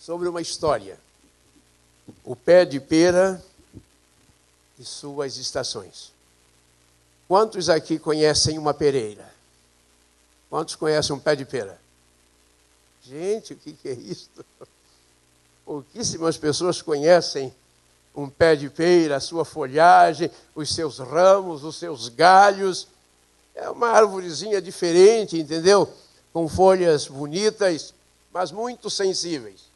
sobre uma história. O pé de pera e suas estações. Quantos aqui conhecem uma pereira? Quantos conhecem um pé de pera? Gente, o que é isso? Pouquíssimas pessoas conhecem um pé de pera, a sua folhagem, os seus ramos, os seus galhos. É uma árvorezinha diferente, entendeu? Com folhas bonitas, mas muito sensíveis.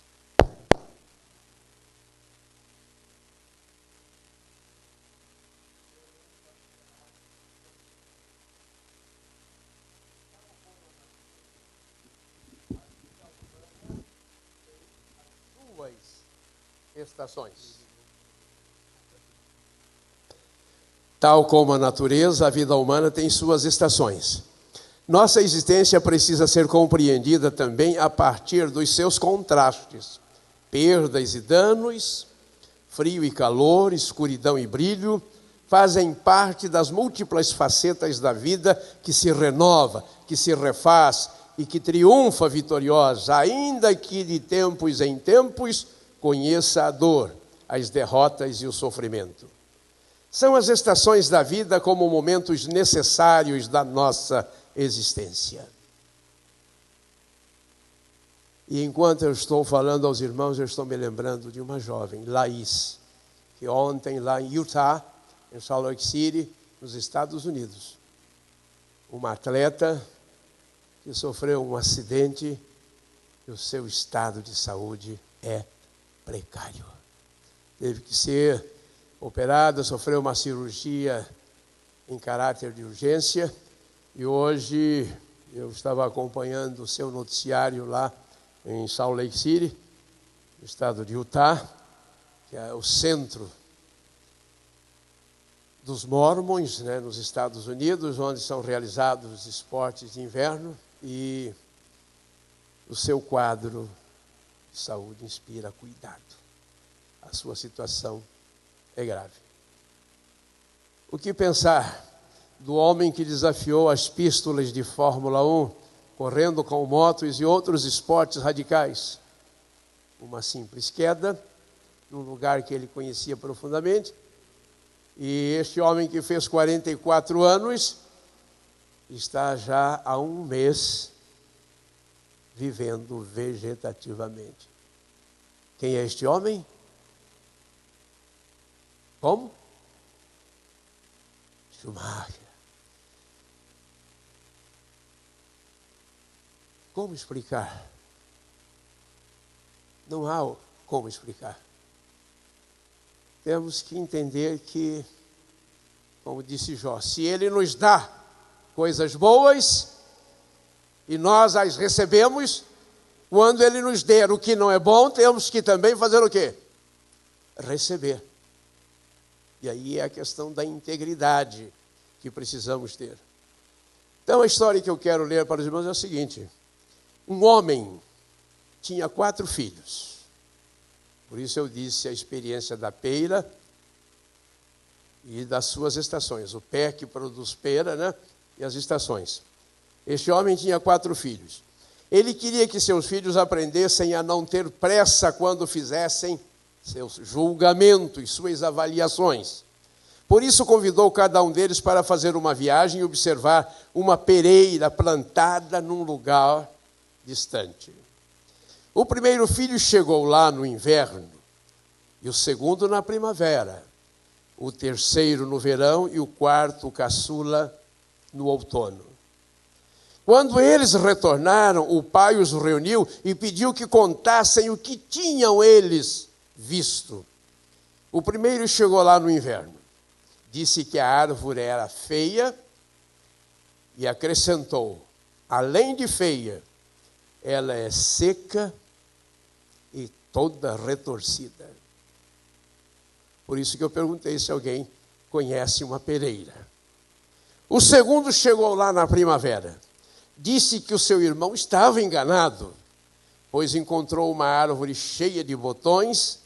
Suas estações. Tal como a natureza, a vida humana tem suas estações. Nossa existência precisa ser compreendida também a partir dos seus contrastes. Perdas e danos, frio e calor, escuridão e brilho, fazem parte das múltiplas facetas da vida que se renova, que se refaz e que triunfa vitoriosa, ainda que de tempos em tempos conheça a dor, as derrotas e o sofrimento. São as estações da vida como momentos necessários da nossa existência. E enquanto eu estou falando aos irmãos, eu estou me lembrando de uma jovem, Laís, que ontem lá em Utah, em Salt Lake City, nos Estados Unidos, uma atleta que sofreu um acidente e o seu estado de saúde é precário. Teve que ser operada, sofreu uma cirurgia em caráter de urgência e hoje eu estava acompanhando o seu noticiário lá em Salt Lake City, no estado de Utah, que é o centro dos Mormons, né, nos Estados Unidos, onde são realizados os esportes de inverno, e o seu quadro de saúde inspira cuidado. A sua situação é grave. O que pensar do homem que desafiou as pistas de Fórmula 1, correndo com motos e outros esportes radicais? Uma simples queda, num lugar que ele conhecia profundamente, e este homem que fez 44 anos, está já há um mês vivendo vegetativamente. Quem é este homem? Como? Schumacher. Como explicar? Não há como explicar. Temos que entender que, como disse Jó, se Ele nos dá coisas boas e nós as recebemos, quando Ele nos der o que não é bom, temos que também fazer o quê? Receber. E aí é a questão da integridade que precisamos ter. Então a história que eu quero ler para os irmãos é o seguinte: um homem tinha 4 filhos. Por isso eu disse a experiência da pera e das suas estações. O pé que produz pera, né? E as estações. Este homem tinha 4 filhos. Ele queria que seus filhos aprendessem a não ter pressa quando fizessem seus julgamentos, suas avaliações. Por isso convidou cada um deles para fazer uma viagem e observar uma pereira plantada num lugar distante. O primeiro filho chegou lá no inverno, e o segundo na primavera, o terceiro no verão e o quarto, o caçula, no outono. Quando eles retornaram, o pai os reuniu e pediu que contassem o que tinham eles visto. O primeiro chegou lá no inverno. Disse que a árvore era feia e acrescentou: além de feia, ela é seca e toda retorcida. Por isso que eu perguntei se alguém conhece uma pereira. O segundo chegou lá na primavera. Disse que o seu irmão estava enganado, pois encontrou uma árvore cheia de botões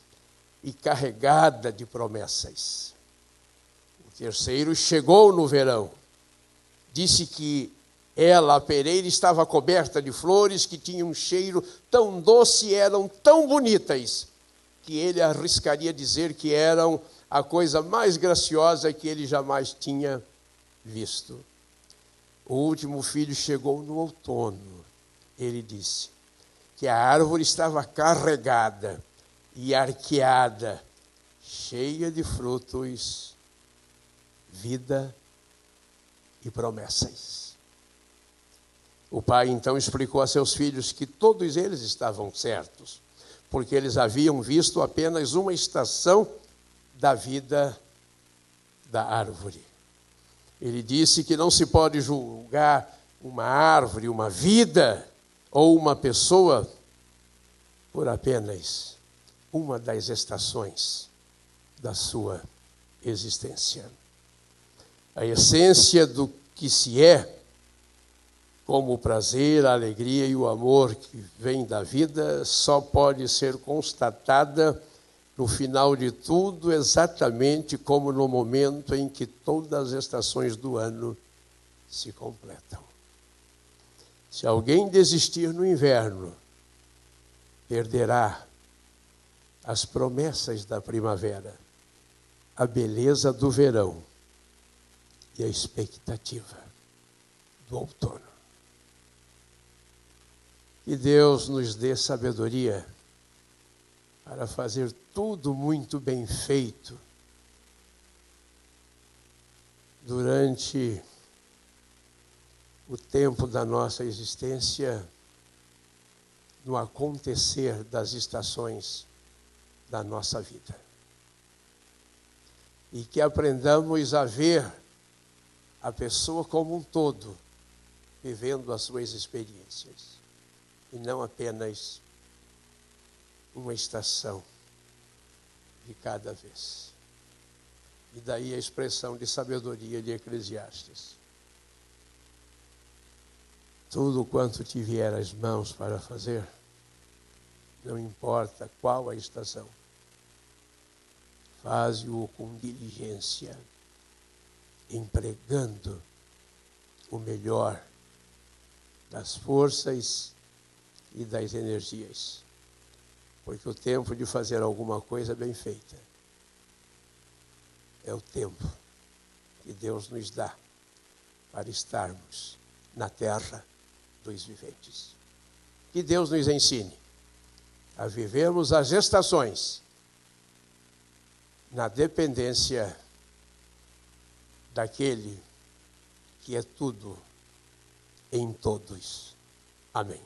e carregada de promessas. O terceiro chegou no verão. Disse que Ela, a pereira, estava coberta de flores que tinham um cheiro tão doce e eram tão bonitas que ele arriscaria dizer que eram a coisa mais graciosa que ele jamais tinha visto. O último filho chegou no outono. Ele disse que a árvore estava carregada e arqueada, cheia de frutos, vida e promessas. O pai então explicou a seus filhos que todos eles estavam certos, porque eles haviam visto apenas uma estação da vida da árvore. Ele disse que não se pode julgar uma árvore, uma vida ou uma pessoa por apenas uma das estações da sua existência. A essência do que se é, como o prazer, a alegria e o amor que vem da vida, só pode ser constatada no final de tudo, exatamente como no momento em que todas as estações do ano se completam. Se alguém desistir no inverno, perderá as promessas da primavera, a beleza do verão e a expectativa do outono. Que Deus nos dê sabedoria para fazer tudo muito bem feito durante o tempo da nossa existência, no acontecer das estações da nossa vida. E que aprendamos a ver a pessoa como um todo, vivendo as suas experiências. E não apenas uma estação de cada vez. E daí a expressão de sabedoria de Eclesiastes. Tudo quanto te vier às mãos para fazer, não importa qual a estação, faze-o com diligência, empregando o melhor das forças e das energias, porque o tempo de fazer alguma coisa bem feita é o tempo que Deus nos dá para estarmos na terra dos viventes. Que Deus nos ensine a vivermos as estações na dependência daquele que é tudo em todos. Amém.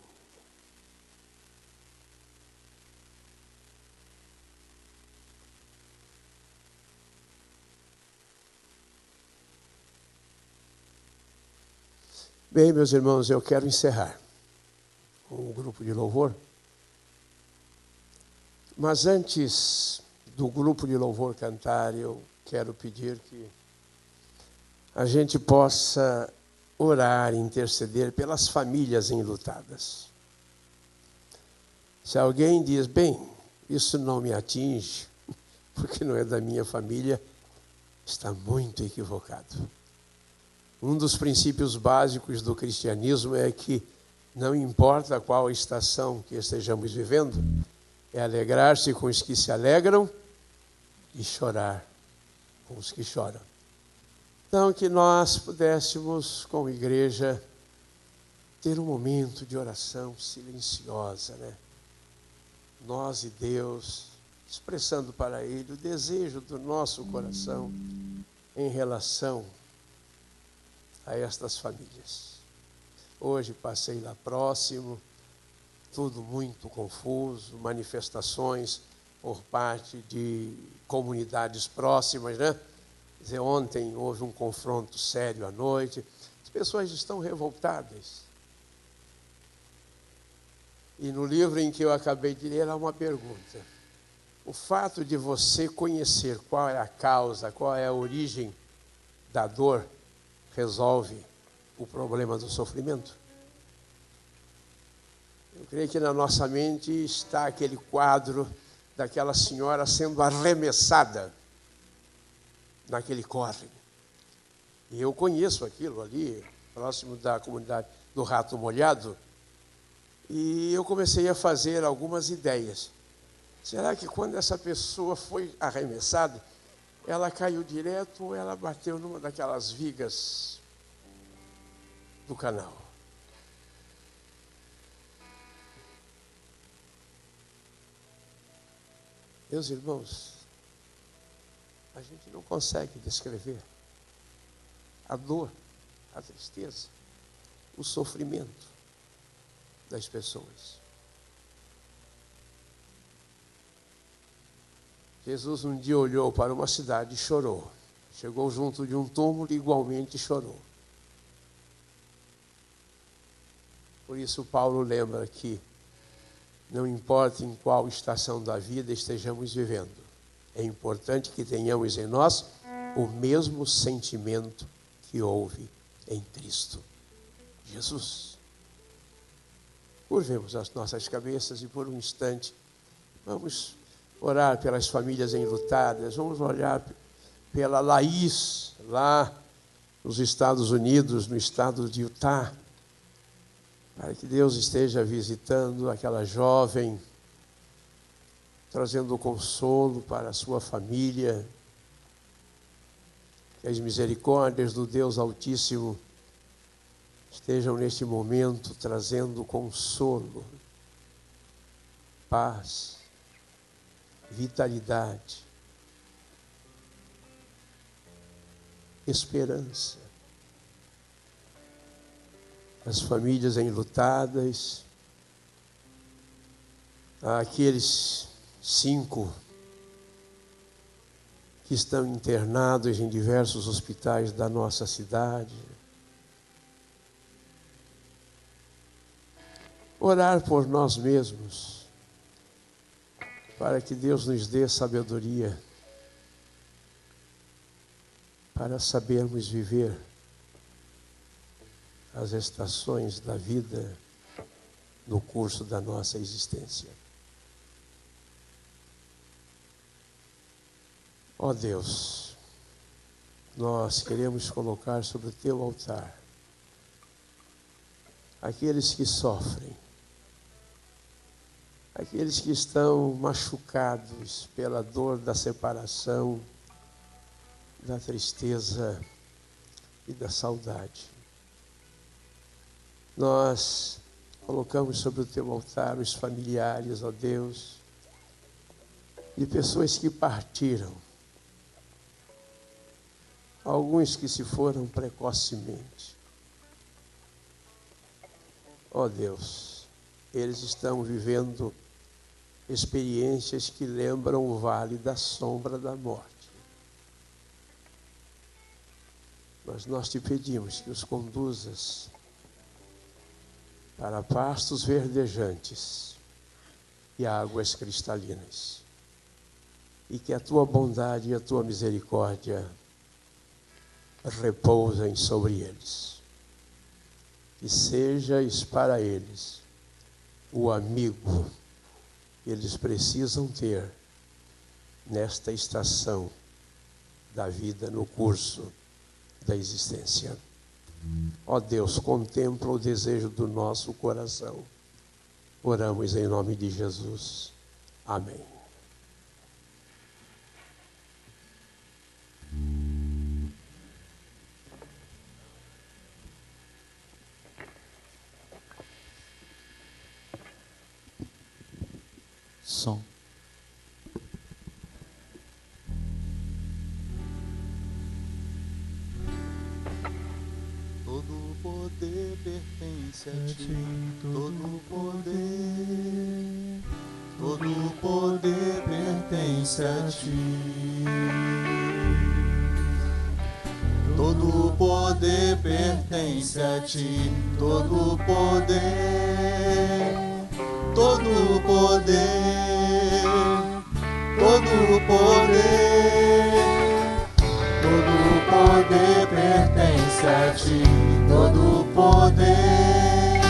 Bem, meus irmãos, eu quero encerrar com o grupo de louvor. Mas antes do grupo de louvor cantar, eu quero pedir que a gente possa orar, interceder pelas famílias enlutadas. Se alguém diz, bem, isso não me atinge, porque não é da minha família, está muito equivocado. Um dos princípios básicos do cristianismo é que não importa qual estação que estejamos vivendo, é alegrar-se com os que se alegram e chorar com os que choram. Então, que nós pudéssemos, como igreja, ter um momento de oração silenciosa, né? Nós e Deus, expressando para Ele o desejo do nosso coração em relação a estas famílias. Hoje passei lá próximo, tudo muito confuso, manifestações por parte de comunidades próximas, né? Quer dizer, ontem houve um confronto sério à noite, as pessoas estão revoltadas. E no livro em que eu acabei de ler, há uma pergunta. O fato de você conhecer qual é a causa, qual é a origem da dor, resolve o problema do sofrimento? Eu creio que na nossa mente está aquele quadro daquela senhora sendo arremessada naquele córrego. E eu conheço aquilo ali, próximo da comunidade do Rato Molhado, e eu comecei a fazer algumas ideias. Será que quando essa pessoa foi arremessada, ela caiu direto ou ela bateu numa daquelas vigas do canal? Meus irmãos, a gente não consegue descrever a dor, a tristeza, o sofrimento das pessoas. Jesus um dia olhou para uma cidade e chorou. Chegou junto de um túmulo e igualmente chorou. Por isso Paulo lembra que não importa em qual estação da vida estejamos vivendo, é importante que tenhamos em nós o mesmo sentimento que houve em Cristo Jesus. Curvemos as nossas cabeças e por um instante vamos orar pelas famílias enlutadas, vamos olhar pela Laís, lá nos Estados Unidos, no estado de Utah, para que Deus esteja visitando aquela jovem, trazendo consolo para a sua família, que as misericórdias do Deus Altíssimo estejam neste momento trazendo consolo, paz, vitalidade, esperança. As famílias enlutadas, aqueles 5 que estão internados em diversos hospitais da nossa cidade. Orar por nós mesmos, para que Deus nos dê sabedoria, para sabermos viver as estações da vida no curso da nossa existência. Ó Deus, nós queremos colocar sobre o teu altar aqueles que sofrem, aqueles que estão machucados pela dor da separação, da tristeza e da saudade. Nós colocamos sobre o teu altar os familiares, ó Deus, de pessoas que partiram, alguns que se foram precocemente. Ó Deus, eles estão vivendo experiências que lembram o vale da sombra da morte. Mas nós te pedimos que os conduzas para pastos verdejantes e águas cristalinas. E que a tua bondade e a tua misericórdia repousem sobre eles. Que sejas para eles o amigo que eles precisam ter nesta estação da vida, no curso da existência. Ó Deus, contempla o desejo do nosso coração. Oramos em nome de Jesus. Amém. Som. Todo poder pertence a ti, todo poder pertence a ti. Todo poder pertence a ti, todo poder pertence a ti, todo poder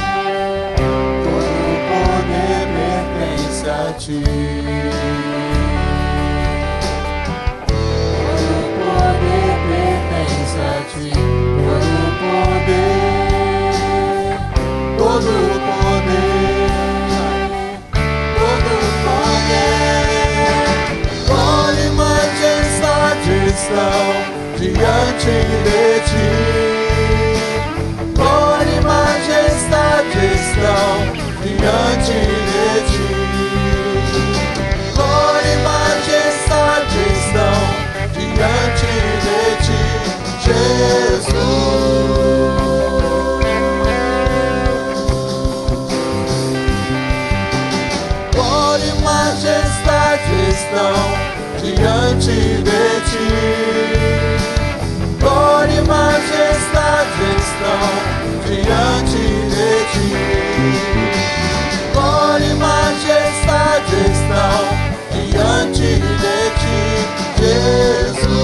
pertence a ti. Todo poder pertence a ti, todo poder diante de ti. Glória e majestade estão diante de ti. Glória e majestade estão diante de ti, Jesus. Glória e majestade estão diante de ti. Glória e majestade estão diante de ti. Glória e majestade estão diante de ti, Jesus.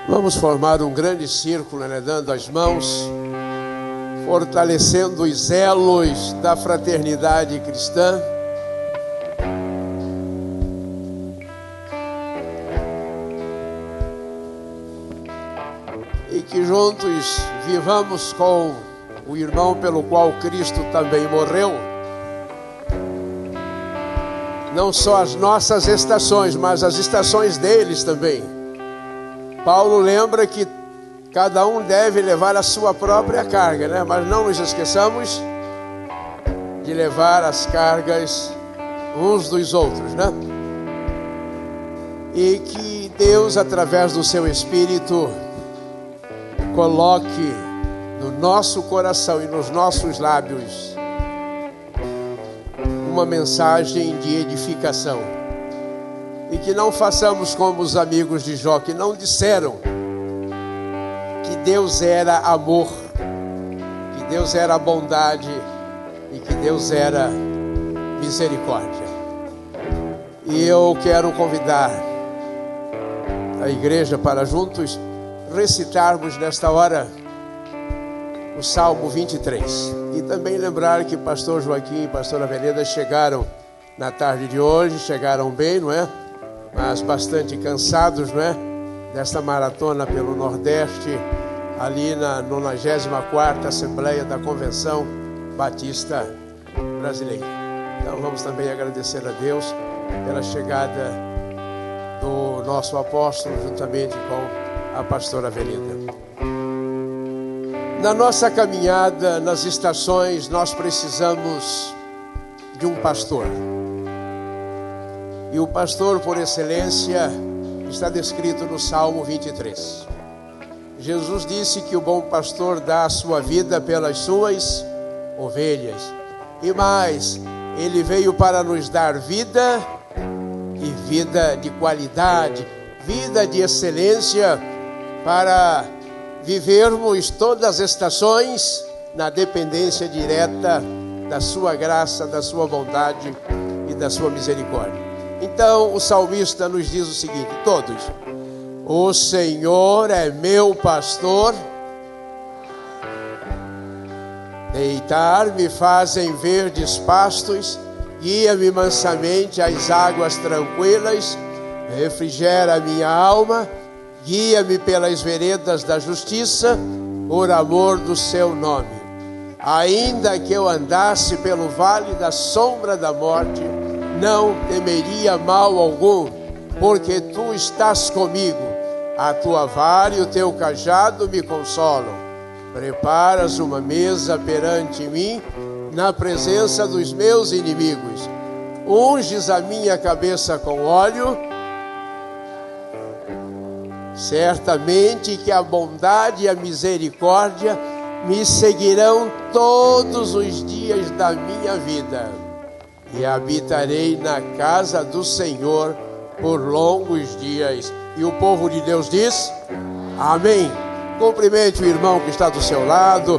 Vamos formar um grande círculo, né, dando as mãos, fortalecendo os elos da fraternidade cristã. E que juntos vivamos com o irmão pelo qual Cristo também morreu. Não só as nossas estações, mas as estações deles também. Paulo lembra que cada um deve levar a sua própria carga, né? Mas não nos esqueçamos de levar as cargas uns dos outros, né? E que Deus, através do seu Espírito, coloque no nosso coração e nos nossos lábios uma mensagem de edificação. E que não façamos como os amigos de Jó, que não disseram que Deus era amor, que Deus era bondade e que Deus era misericórdia. E eu quero convidar a igreja para juntos recitarmos nesta hora o Salmo 23. E também lembrar que pastor Joaquim e pastora Veleda chegaram na tarde de hoje, chegaram bem, não é? Mas bastante cansados, não é? Desta maratona pelo Nordeste, ali na 94ª Assembleia da Convenção Batista Brasileira. Então vamos também agradecer a Deus pela chegada do nosso apóstolo, juntamente com a pastora Veleda. Na nossa caminhada, nas estações, nós precisamos de um pastor. E o pastor por excelência está descrito no Salmo 23. Jesus disse que o bom pastor dá a sua vida pelas suas ovelhas. E mais, ele veio para nos dar vida, e vida de qualidade, vida de excelência, para vivermos todas as estações na dependência direta da sua graça, da sua bondade e da sua misericórdia. Então o salmista nos diz o seguinte, todos: o Senhor é meu pastor, deitar-me fazem verdes pastos, guia-me mansamente às águas tranquilas, refrigera a minha alma, guia-me pelas veredas da justiça, por amor do seu nome. Ainda que eu andasse pelo vale da sombra da morte, não temeria mal algum, porque tu estás comigo. A tua vara e o teu cajado me consolam. Preparas uma mesa perante mim, na presença dos meus inimigos. Unges a minha cabeça com óleo. Certamente que a bondade e a misericórdia me seguirão todos os dias da minha vida, e habitarei na casa do Senhor por longos dias. E o povo de Deus diz: amém. Cumprimente o irmão que está do seu lado.